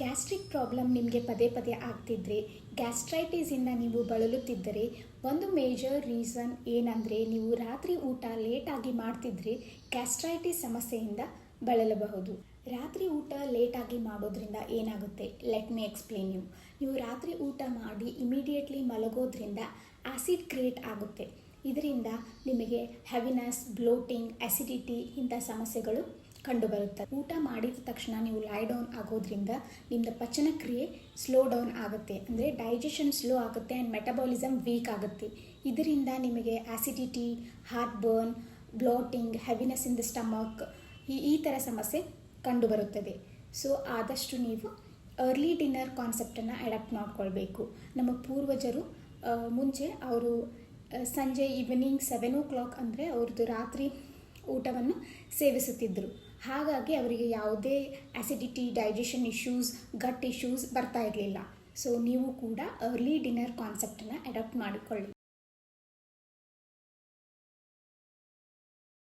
Gastric problem ನಿಮಗೆ ಪದೇ ಪದೇ ಆಗ್ತಿದ್ರೆ, ಗ್ಯಾಸ್ಟ್ರೈಟಿಸಿಂದ ನೀವು ಬಳಲುತ್ತಿದ್ದರೆ ಒಂದು ಮೇಜರ್ ರೀಸನ್ ಏನಂದರೆ ನೀವು ರಾತ್ರಿ ಊಟ ಲೇಟಾಗಿ ಮಾಡ್ತಿದ್ರೆ ಗ್ಯಾಸ್ಟ್ರೈಟಿಸ್ ಸಮಸ್ಯೆಯಿಂದ ಬಳಲಬಹುದು. ರಾತ್ರಿ ಊಟ ಲೇಟಾಗಿ ಮಾಡೋದ್ರಿಂದ ಏನಾಗುತ್ತೆ, ಲೆಟ್ ಮಿ ಎಕ್ಸ್ಪ್ಲೇನ್ ಯು. ನೀವು ರಾತ್ರಿ ಊಟ ಮಾಡಿ ಇಮಿಡಿಯೇಟ್ಲಿ ಮಲಗೋದ್ರಿಂದ ಆ್ಯಸಿಡ್ ಕ್ರಿಯೇಟ್ ಆಗುತ್ತೆ. ಇದರಿಂದ ನಿಮಗೆ ಹೆವಿನೆಸ್, ಬ್ಲೋಟಿಂಗ್, ಅಸಿಡಿಟಿ ಇಂಥ ಸಮಸ್ಯೆಗಳು ಕಂಡುಬರುತ್ತದೆ. ಊಟ ಮಾಡಿದ ತಕ್ಷಣ ನೀವು ಲೈ ಡೌನ್ ಆಗೋದ್ರಿಂದ ನಿಮ್ಮದು ಪಚನ ಕ್ರಿಯೆ ಸ್ಲೋ ಡೌನ್ ಆಗುತ್ತೆ, ಅಂದರೆ ಡೈಜೆಷನ್ ಸ್ಲೋ ಆಗುತ್ತೆ ಆ್ಯಂಡ್ ಮೆಟಬಾಲಿಸಮ್ ವೀಕ್ ಆಗುತ್ತೆ. ಇದರಿಂದ ನಿಮಗೆ acidity, heartburn, bloating, heaviness in the stomach ಈ ಥರ ಸಮಸ್ಯೆ ಕಂಡುಬರುತ್ತದೆ. ಸೊ ಆದಷ್ಟು ನೀವು ಅರ್ಲಿ ಡಿನ್ನರ್ ಕಾನ್ಸೆಪ್ಟನ್ನು ಅಡಾಪ್ಟ್ ಮಾಡ್ಕೊಳ್ಬೇಕು. ನಮ್ಮ ಪೂರ್ವಜರು ಮುಂಚೆ ಅವರು ಸಂಜೆ ಈವ್ನಿಂಗ್ 7 ಅಂದರೆ ಅವ್ರದ್ದು ರಾತ್ರಿ ಊಟವನ್ನು ಸೇವಿಸುತ್ತಿದ್ದರು. ಹಾಗಾಗಿ ಅವರಿಗೆ ಯಾವುದೇ ಆ್ಯಸಿಡಿಟಿ, ಡೈಜೆಷನ್ ಇಶ್ಯೂಸ್, ಗಟ್ ಇಶ್ಯೂಸ್ ಬರ್ತಾ ಇರಲಿಲ್ಲ. ಸೊ ನೀವು ಕೂಡ ಅರ್ಲಿ ಡಿನ್ನರ್ ಕಾನ್ಸೆಪ್ಟನ್ನು ಅಡಾಪ್ಟ್ ಮಾಡಿಕೊಳ್ಳಿ.